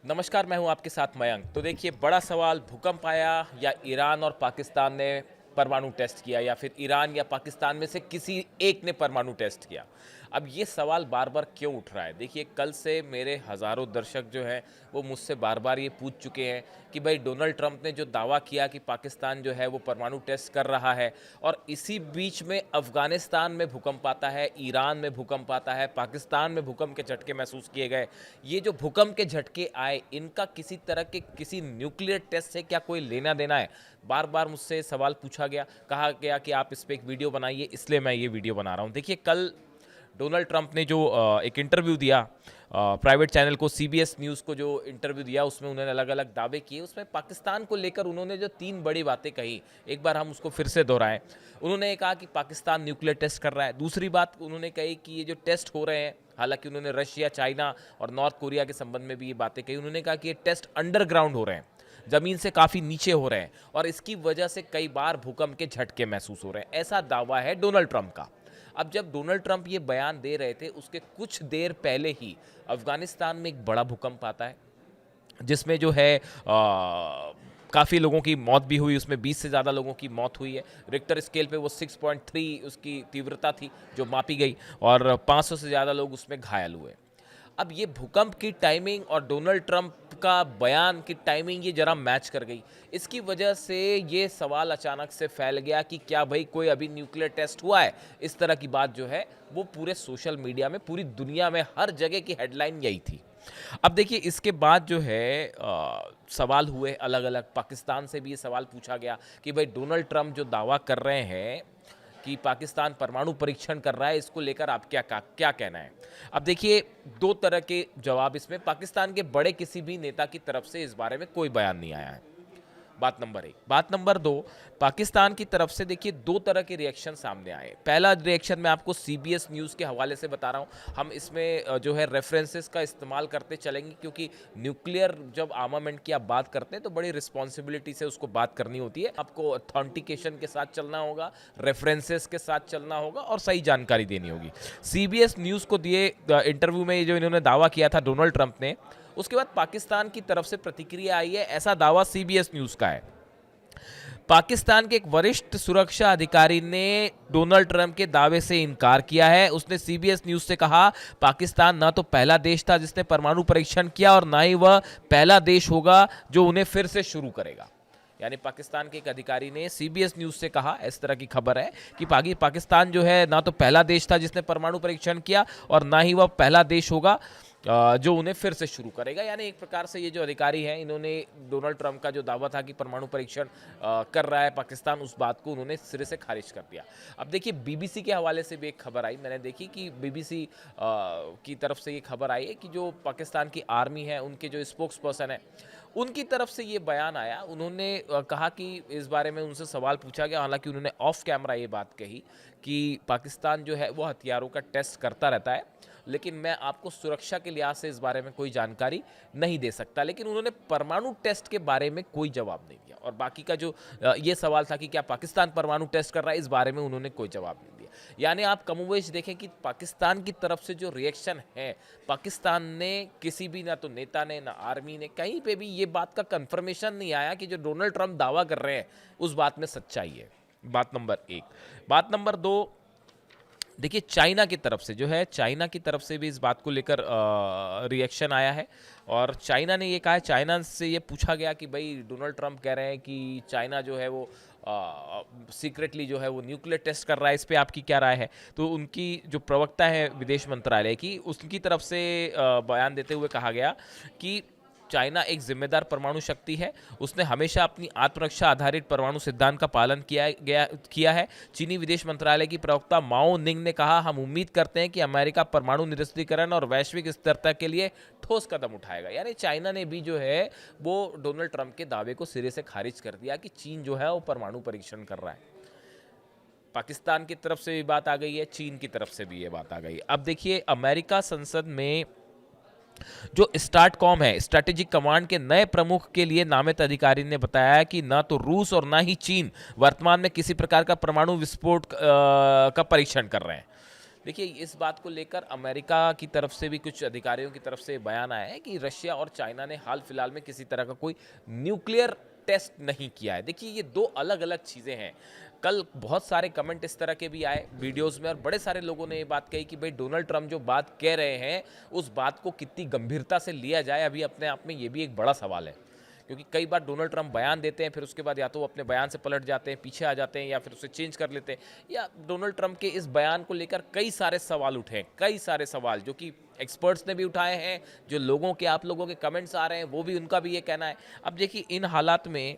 नमस्कार, मैं हूं आपके साथ मयंक। तो देखिए, बड़ा सवाल भूकंप आया या ईरान और पाकिस्तान ने परमाणु टेस्ट किया या फिर ईरान या पाकिस्तान में से किसी एक ने परमाणु टेस्ट किया। अब ये सवाल बार बार क्यों उठ रहा है? देखिए, कल से मेरे हज़ारों दर्शक जो हैं वो मुझसे बार बार ये पूछ चुके हैं कि भाई डोनाल्ड ट्रंप ने जो दावा किया कि पाकिस्तान जो है वो परमाणु टेस्ट कर रहा है, और इसी बीच में अफ़गानिस्तान में भूकंप आता है, ईरान में भूकंप आता है, पाकिस्तान में भूकंप के झटके महसूस किए गए। ये जो भूकंप के झटके आए, इनका किसी तरह के किसी न्यूक्लियर टेस्ट से क्या कोई लेना देना है? बार बार मुझसे सवाल पूछा गया, कहा गया कि आप इस पे एक वीडियो बनाइए, इसलिए मैं ये वीडियो बना रहा हूँ। देखिए, कल डोनाल्ड ट्रंप ने जो एक इंटरव्यू दिया प्राइवेट चैनल को, सीबीएस न्यूज़ को जो इंटरव्यू दिया, उसमें उन्होंने अलग अलग दावे किए। उसमें पाकिस्तान को लेकर उन्होंने जो 3 बड़ी बातें कही, एक बार हम उसको फिर से दोहराएं। उन्होंने ये कहा कि पाकिस्तान न्यूक्लियर टेस्ट कर रहा है। दूसरी बात उन्होंने कही कि ये जो टेस्ट हो रहे हैं, हालांकि उन्होंने रशिया, चाइना और नॉर्थ कोरिया के संबंध में भी ये बातें कही। उन्होंने कहा कि ये टेस्ट अंडरग्राउंड हो रहे हैं, ज़मीन से काफ़ी नीचे हो रहे हैं, और इसकी वजह से कई बार भूकंप के झटके महसूस हो रहे हैं। ऐसा दावा है डोनाल्ड ट्रंप का। अब जब डोनाल्ड ट्रंप ये बयान दे रहे थे, उसके कुछ देर पहले ही अफगानिस्तान में एक बड़ा भूकंप आता है, जिसमें जो है काफ़ी लोगों की मौत भी हुई। उसमें 20 से ज़्यादा लोगों की मौत हुई है। रिक्टर स्केल पे वो 6.3 उसकी तीव्रता थी जो मापी गई, और 500 से ज़्यादा लोग उसमें घायल हुए। अब ये भूकंप की टाइमिंग और डोनाल्ड ट्रंप का बयान की टाइमिंग ये जरा मैच कर गई। इसकी वजह से ये सवाल अचानक से फैल गया कि क्या भाई कोई अभी न्यूक्लियर टेस्ट हुआ है? इस तरह की बात जो है वो पूरे सोशल मीडिया में, पूरी दुनिया में, हर जगह की हेडलाइन यही थी। अब देखिए, इसके बाद जो है सवाल हुए अलग अलग। पाकिस्तान से भी ये सवाल पूछा गया कि भाई डोनाल्ड ट्रंप जो दावा कर रहे हैं कि पाकिस्तान परमाणु परीक्षण कर रहा है, इसको लेकर आप क्या कहना है? अब देखिए, 2 तरह के जवाब इसमें। पाकिस्तान के बड़े किसी भी नेता की तरफ से इस बारे में कोई बयान नहीं आया है, बात नंबर 1। बात नंबर 2, पाकिस्तान की तरफ से देखिए 2 तरह के रिएक्शन सामने आए। पहला रिएक्शन मैं आपको सीबीएस न्यूज़ के हवाले से बता रहा हूँ। हम इसमें जो है रेफरेंसेस का इस्तेमाल करते चलेंगे, क्योंकि न्यूक्लियर जब आर्मामेंट की आप बात करते हैं तो बड़ी रिस्पॉन्सिबिलिटी से उसको बात करनी होती है। आपको ऑथेंटिकेशन के साथ चलना होगा, रेफरेंसेस के साथ चलना होगा और सही जानकारी देनी होगी। सीबीएस न्यूज़ को दिए इंटरव्यू में जो इन्होंने दावा किया था डोनाल्ड ट्रंप ने, उसके बाद पाकिस्तान की तरफ से प्रतिक्रिया आई है। ऐसा दावा सीबीएस न्यूज़ का है। पाकिस्तान के एक वरिष्ठ सुरक्षा अधिकारी ने डोनाल्ड ट्रंप के दावे से इनकार किया है। उसने सीबीएस न्यूज़ से कहा, पाकिस्तान ना तो पहला देश था जिसने परमाणु परीक्षण किया, और ना ही वह पहला देश होगा जो उन्हें फिर से शुरू करेगा। यानी पाकिस्तान के एक अधिकारी ने सीबीएस न्यूज़ से कहा, इस तरह की खबर है कि पाकिस्तान जो है ना तो पहला देश था जिसने परमाणु परीक्षण किया, और ना ही वह पहला देश होगा जो उन्हें फिर से शुरू करेगा। यानी एक प्रकार से ये जो अधिकारी हैं, इन्होंने डोनाल्ड ट्रंप का जो दावा था कि परमाणु परीक्षण कर रहा है पाकिस्तान, उस बात को उन्होंने सिरे से खारिज कर दिया। अब देखिए, बीबीसी के हवाले से भी एक खबर आई, मैंने देखी कि बीबीसी की तरफ से ये खबर आई है कि जो पाकिस्तान की आर्मी है, उनके जो स्पोक्स पर्सन है, उनकी तरफ से ये बयान आया। उन्होंने कहा कि इस बारे में उनसे सवाल पूछा गया, हालांकि उन्होंने ऑफ कैमरा ये बात कही कि पाकिस्तान जो है वो हथियारों का टेस्ट करता रहता है, लेकिन मैं आपको सुरक्षा के लिहाज से इस बारे में कोई जानकारी नहीं दे सकता। लेकिन उन्होंने परमाणु टेस्ट के बारे में कोई जवाब नहीं दिया। और बाकी का जो ये सवाल था कि क्या पाकिस्तान परमाणु टेस्ट कर रहा है, इस बारे में उन्होंने कोई जवाब नहीं दिया। यानी आप कमोवेश देखें कि पाकिस्तान की तरफ से जो रिएक्शन है, पाकिस्तान ने किसी भी, ना तो नेता ने ना आर्मी ने, कहीं पे भी ये बात का कंफर्मेशन नहीं आया कि जो डोनाल्ड ट्रंप दावा कर रहे हैं उस बात में सच्चाई है। बात नंबर 1। बात नंबर 2, देखिए, चाइना की तरफ से जो है, चाइना की तरफ से भी इस बात को लेकर रिएक्शन आया है। और चाइना ने ये कहा है, चाइना से ये पूछा गया कि भाई डोनाल्ड ट्रंप कह रहे हैं कि चाइना जो है वो सीक्रेटली जो है वो न्यूक्लियर टेस्ट कर रहा है, इस पे आपकी क्या राय है? तो उनकी जो प्रवक्ता है विदेश मंत्रालय की, उसकी तरफ से बयान देते हुए कहा गया कि चाइना एक जिम्मेदार परमाणु शक्ति है। उसने हमेशा अपनी आत्मरक्षा आधारित परमाणु सिद्धांत का पालन किया है। चीनी विदेश मंत्रालय की प्रवक्ता माओ निंग ने कहा, हम उम्मीद करते हैं कि अमेरिका परमाणु निरस्त्रीकरण और वैश्विक स्थिरता के लिए ठोस कदम उठाएगा। यानी चाइना ने भी जो है वो डोनाल्ड ट्रंप के दावे को सिरे से खारिज कर दिया कि चीन जो है वो परमाणु परीक्षण कर रहा है। पाकिस्तान की तरफ से भी बात आ गई है, चीन की तरफ से भी ये बात आ गई है। अब देखिए, अमेरिका संसद में जो स्टार्टकॉम है, स्ट्रेटेजिक कमांड के नए प्रमुख के लिए नामित अधिकारी ने बताया कि ना तो रूस और ना ही चीन वर्तमान में किसी प्रकार का परमाणु विस्फोट का परीक्षण कर रहे हैं। देखिए, इस बात को लेकर अमेरिका की तरफ से भी कुछ अधिकारियों की तरफ से बयान आया है कि रशिया और चाइना ने हाल फिलहाल में किसी तरह का कोई न्यूक्लियर टेस्ट नहीं किया है। देखिए, ये दो अलग-अलग चीज़ें हैं। कल बहुत सारे कमेंट इस तरह के भी आए वीडियोज़ में और बड़े सारे लोगों ने ये बात कही कि भई डोनाल्ड ट्रंप जो बात कह रहे हैं, उस बात को कितनी गंभीरता से लिया जाए, अभी अपने आप में ये भी एक बड़ा सवाल है। क्योंकि कई बार डोनाल्ड ट्रंप बयान देते हैं, फिर उसके बाद या तो वो अपने बयान से पलट जाते हैं, पीछे आ जाते हैं या फिर उसे चेंज कर लेते हैं, या डोनाल्ड ट्रंप के इस बयान को लेकर कई सारे सवाल उठे हैं, कई सारे सवाल जो कि एक्सपर्ट्स ने भी उठाए हैं, जो लोगों के, आप लोगों के कमेंट्स आ रहे हैं, वो भी, उनका भी ये कहना है। अब देखिए, इन हालात में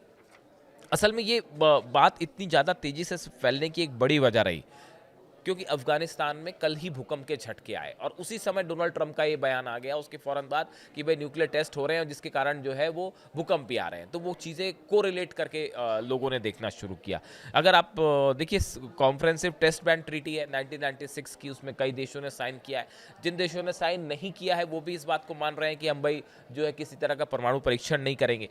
असल में ये बात इतनी ज़्यादा तेज़ी से फैलने की एक बड़ी वजह रही क्योंकि अफगानिस्तान में कल ही भूकंप के झटके आए और उसी समय डोनाल्ड ट्रंप का ये बयान आ गया उसके फौरन बाद कि भाई न्यूक्लियर टेस्ट हो रहे हैं जिसके कारण जो है वो भूकंप भी आ रहे हैं। तो वो चीज़ें कोरिलेट करके लोगों ने देखना शुरू किया। अगर आप देखिए, कॉम्प्रिहेंसिव टेस्ट बैन ट्रीटी है 1996 की, उसमें कई देशों ने साइन किया है। जिन देशों ने साइन नहीं किया है वो भी इस बात को मान रहे हैं कि हम भाई जो है किसी तरह का परमाणु परीक्षण नहीं करेंगे।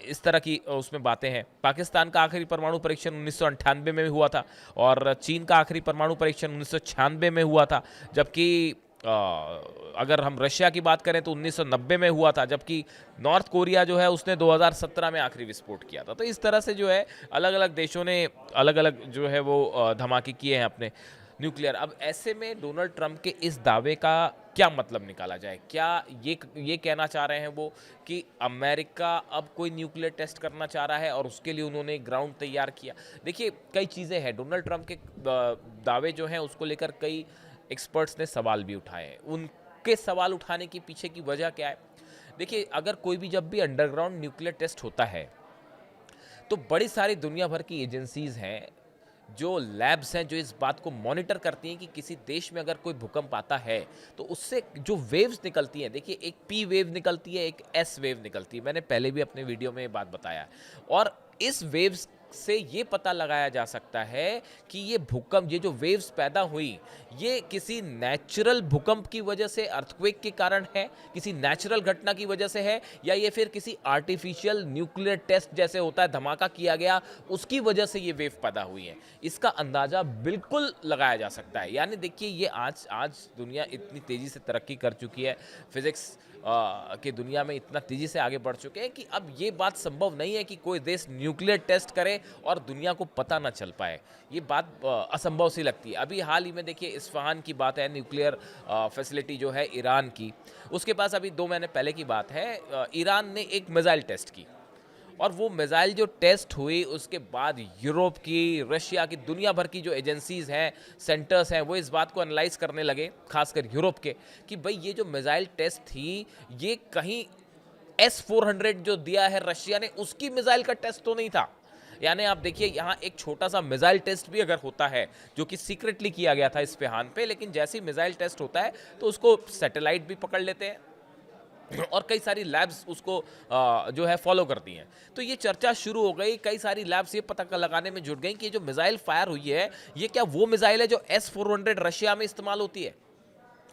इस तरह की उसमें बातें हैं। पाकिस्तान का आखिरी परमाणु परीक्षण 1998 में हुआ था और चीन का आखिरी परमाणु परीक्षण 1996 में हुआ था, जबकि अगर हम रशिया की बात करें तो 1990 में हुआ था, जबकि नॉर्थ कोरिया जो है उसने 2017 में आखिरी विस्फोट किया था। तो इस तरह से जो है अलग अलग देशों ने अलग अलग जो है वो धमाके किए हैं अपने न्यूक्लियर। अब ऐसे में डोनाल्ड ट्रंप के इस दावे का क्या मतलब निकाला जाए? क्या ये कहना चाह रहे हैं वो कि अमेरिका अब कोई न्यूक्लियर टेस्ट करना चाह रहा है और उसके लिए उन्होंने ग्राउंड तैयार किया? देखिए, कई चीज़ें हैं। डोनाल्ड ट्रंप के दावे जो हैं उसको लेकर कई एक्सपर्ट्स ने सवाल भी उठाए हैं। उनके सवाल उठाने के पीछे की वजह क्या है? देखिए, अगर कोई भी जब भी अंडरग्राउंड न्यूक्लियर टेस्ट होता है तो बड़ी सारी दुनिया भर की एजेंसीज हैं, जो लैब्स हैं, जो इस बात को मॉनिटर करती हैं कि किसी देश में अगर कोई भूकंप आता है तो उससे जो वेव्स निकलती हैं, देखिए एक पी वेव निकलती है, एक एस वेव निकलती है। मैंने पहले भी अपने वीडियो में ये बात बताया और इस वेव्स से ये पता लगाया जा सकता है कि ये भूकंप, ये जो वेव्स पैदा हुई, ये किसी नेचुरल भूकंप की वजह से, अर्थक्वेक के कारण है, किसी नेचुरल घटना की वजह से है, या ये फिर किसी आर्टिफिशियल न्यूक्लियर टेस्ट जैसे होता है, धमाका किया गया, उसकी वजह से ये वेव पैदा हुई है। इसका अंदाजा बिल्कुल लगाया जा सकता है। यानी देखिए, ये आज दुनिया इतनी तेजी से तरक्की कर चुकी है, फिजिक्स की दुनिया में इतना तेजी से आगे बढ़ चुके हैं कि अब ये बात संभव नहीं है कि कोई देश न्यूक्लियर टेस्ट करे और दुनिया को पता ना चल पाए। ये बात असंभव सी लगती है। अभी हाल ही में देखिए, इस्फहान की बात है, न्यूक्लियर फैसिलिटी जो है ईरान की, उसके पास अभी 2 महीने पहले की बात है, ईरान ने एक मिसाइल टेस्ट की और वो मिसाइल जो टेस्ट हुई उसके बाद यूरोप की, रशिया की, दुनिया भर की जो एजेंसीज हैं, सेंटर्स हैं, वो इस बात को एनालाइज करने लगे, खासकर यूरोप के, कि भाई ये जो मिसाइल टेस्ट थी, ये कहीं S-400 जो दिया है रशिया ने, उसकी मिसाइल का टेस्ट तो नहीं था। यानी आप देखिए, यहाँ एक छोटा सा मिसाइल टेस्ट भी अगर होता है, जो कि सीक्रेटली किया गया था इस्फहान पे, लेकिन जैसे ही मिसाइल टेस्ट होता है तो उसको सैटेलाइट भी पकड़ लेते हैं और कई सारी लैब्स उसको जो है फॉलो करती हैं। तो ये चर्चा शुरू हो गई, कई सारी लैब्स ये पता लगाने में जुट गई कि जो मिसाइल फायर हुई है, ये क्या वो मिसाइल है जो S-400 रशिया में इस्तेमाल होती है,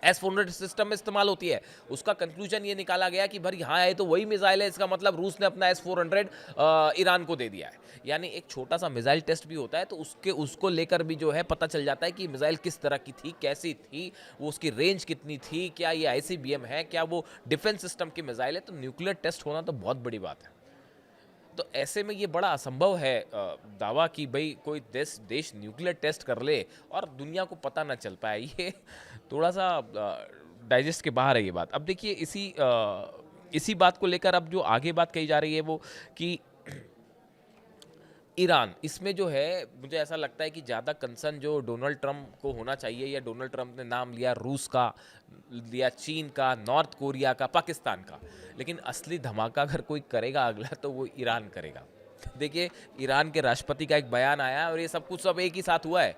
S-400 सिस्टम में इस्तेमाल होती है। उसका कंक्लूजन ये निकाला गया कि भाई यहाँ आए तो वही मिसाइल है, इसका मतलब रूस ने अपना S-400 ईरान को दे दिया है। यानी एक छोटा सा मिसाइल टेस्ट भी होता है तो उसको लेकर भी जो है पता चल जाता है कि मिसाइल किस तरह की थी, कैसी थी, वो उसकी रेंज कितनी थी, क्या ये ICBM है, क्या वो डिफेंस सिस्टम की मिसाइल है। तो न्यूक्लियर टेस्ट होना तो बहुत बड़ी बात है। तो ऐसे में ये बड़ा असंभव है दावा कि भाई कोई देश न्यूक्लियर टेस्ट कर ले और दुनिया को पता ना चल पाए। ये थोड़ा सा डाइजेस्ट के बाहर है ये बात। अब देखिए, इसी बात को लेकर अब जो आगे बात कही जा रही है वो कि ईरान, इसमें जो है मुझे ऐसा लगता है कि ज़्यादा कंसर्न जो डोनाल्ड ट्रंप को होना चाहिए, या डोनाल्ड ट्रंप ने नाम लिया रूस का, लिया चीन का, नॉर्थ कोरिया का, पाकिस्तान का, लेकिन असली धमाका अगर कोई करेगा अगला तो वो ईरान करेगा। देखिए, ईरान के राष्ट्रपति का एक बयान आया और ये सब कुछ सब एक ही साथ हुआ है।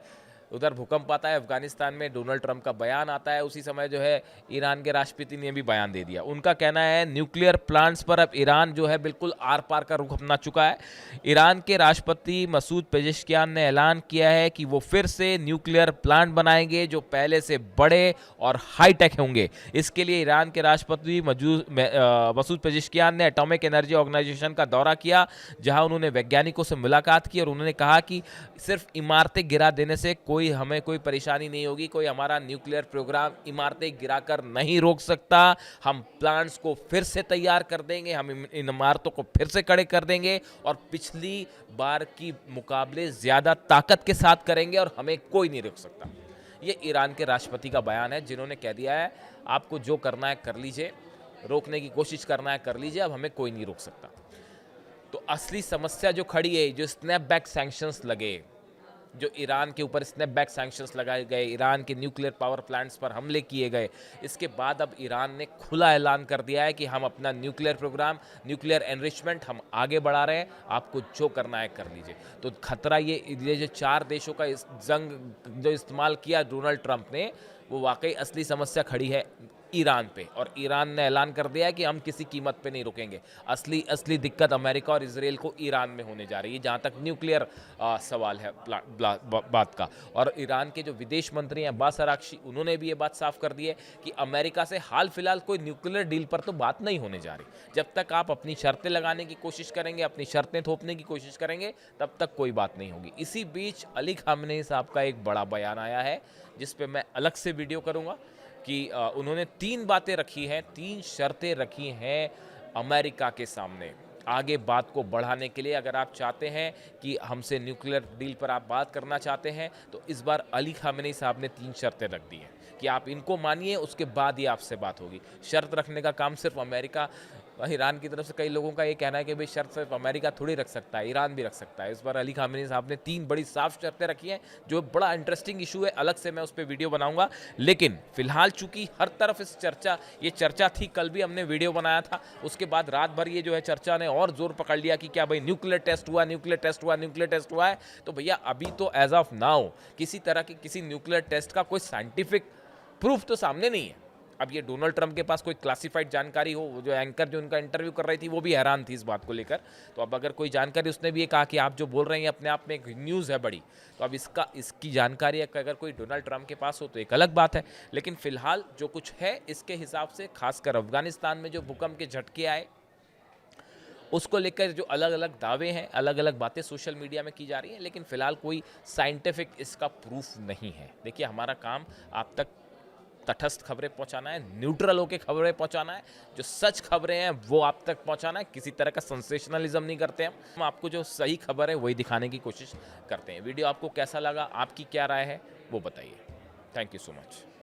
उधर भूकंप आता है अफगानिस्तान में, डोनाल्ड ट्रंप का बयान आता है, उसी समय जो है ईरान के राष्ट्रपति ने भी बयान दे दिया। उनका कहना है न्यूक्लियर प्लांट्स पर अब ईरान जो है बिल्कुल आर पार का रुख अपना चुका है। ईरान के राष्ट्रपति मसूद पेजेश्कियान ने ऐलान किया है कि वो फिर से न्यूक्लियर प्लांट बनाएंगे जो पहले से बड़े और हाईटेक होंगे। इसके लिए ईरान के राष्ट्रपति मसूद पेजेश्कियान ने एटॉमिक एनर्जी ऑर्गेनाइजेशन का दौरा किया, जहां उन्होंने वैज्ञानिकों से मुलाकात की और उन्होंने कहा कि सिर्फ इमारतें गिरा देने से कोई हमें कोई परेशानी नहीं होगी, कोई हमारा न्यूक्लियर प्रोग्राम इमारतें गिराकर नहीं रोक सकता। हम प्लांट्स को फिर से तैयार कर देंगे, हम इन इमारतों को फिर से खड़े कर देंगे और पिछली बार की मुकाबले ज़्यादा ताकत के साथ करेंगे और हमें कोई नहीं रोक सकता। ये ईरान के राष्ट्रपति का बयान है, जिन्होंने कह दिया है आपको जो करना है कर लीजिए, रोकने की कोशिश करना है कर लीजिए, अब हमें कोई नहीं रोक सकता। तो असली समस्या जो खड़ी है, जो स्नैपबैक सैंक्शंस लगे, जो ईरान के ऊपर स्नैपबैक सैंक्शंस लगाए गए, ईरान के न्यूक्लियर पावर प्लांट्स पर हमले किए गए, इसके बाद अब ईरान ने खुला ऐलान कर दिया है कि हम अपना न्यूक्लियर प्रोग्राम, न्यूक्लियर एनरिचमेंट हम आगे बढ़ा रहे हैं, आपको जो करना है कर लीजिए। तो खतरा ये जो 4 देशों का इस जंग जो इस्तेमाल किया डोनाल्ड ट्रंप ने, वो वाकई असली समस्या खड़ी है ईरान पे, और ईरान ने ऐलान कर दिया है कि हम किसी कीमत पे नहीं रुकेंगे। असली दिक्कत अमेरिका और इजराइल को ईरान में होने जा रही है, जहाँ तक न्यूक्लियर सवाल है बात का। और ईरान के जो विदेश मंत्री हैं अब्बास अराक्ची, उन्होंने भी ये बात साफ कर दी है कि अमेरिका से हाल फिलहाल कोई न्यूक्लियर डील पर तो बात नहीं होने जा रही। जब तक आप अपनी शर्तें लगाने की कोशिश करेंगे, अपनी शर्तें थोपने की कोशिश करेंगे, तब तक कोई बात नहीं होगी। इसी बीच अली खामनेई साहब का एक बड़ा बयान आया है, जिस पे मैं अलग से वीडियो करूँगा, कि उन्होंने 3 बातें रखी हैं, 3 शर्तें रखी हैं अमेरिका के सामने आगे बात को बढ़ाने के लिए। अगर आप चाहते हैं कि हमसे न्यूक्लियर डील पर आप बात करना चाहते हैं, तो इस बार अली खामेनी साहब ने 3 शर्तें रख दी हैं कि आप इनको मानिए, उसके बाद ही आपसे बात होगी। शर्त रखने का काम सिर्फ अमेरिका, ईरान की तरफ से कई लोगों का ये कहना है कि भाई शर्त सिर्फ अमेरिका थोड़ी रख सकता है, ईरान भी रख सकता है। इस बार अली खामेनी साहब ने 3 बड़ी साफ शर्तें रखी हैं, जो बड़ा इंटरेस्टिंग इशू है, अलग से मैं उस पर वीडियो बनाऊंगा। लेकिन फिलहाल चूंकि हर तरफ ये चर्चा थी, कल भी हमने वीडियो बनाया था, उसके बाद रात भर ये जो है चर्चा ने और जोर पकड़ लिया कि क्या भाई न्यूक्लियर टेस्ट हुआ, न्यूक्लियर टेस्ट हुआ, न्यूक्लियर टेस्ट हुआ है। तो भैया अभी तो एज ऑफ नाउ किसी तरह के किसी न्यूक्लियर टेस्ट का कोई साइंटिफिक प्रूफ तो सामने नहीं है। अब ये डोनाल्ड ट्रंप के पास कोई क्लासिफाइड जानकारी हो, जो एंकर जो उनका इंटरव्यू कर रही थी, वो भी हैरान थी इस बात को लेकर। तो अब अगर कोई जानकारी, उसने भी ये कहा कि आप जो बोल रहे हैं अपने आप में एक न्यूज़ है बड़ी, तो अब इसकी जानकारी अगर कोई डोनाल्ड ट्रंप के पास हो तो एक अलग बात है। लेकिन फिलहाल जो कुछ है, इसके हिसाब से खासकर अफगानिस्तान में जो भूकंप के झटके आए, उसको लेकर जो अलग अलग दावे हैं, अलग अलग बातें सोशल मीडिया में की जा रही हैं, लेकिन फिलहाल कोई साइंटिफिक इसका प्रूफ नहीं है। देखिए, हमारा काम आप तक तटस्थ खबरें पहुंचाना है, न्यूट्रल होकर खबरें पहुंचाना है, जो सच खबरें हैं वो आप तक पहुंचाना है। किसी तरह का सेंसेशनलिज्म नहीं करते हम आपको जो सही खबर है वही दिखाने की कोशिश करते हैं। वीडियो आपको कैसा लगा, आपकी क्या राय है, वो बताइए। Thank you so much.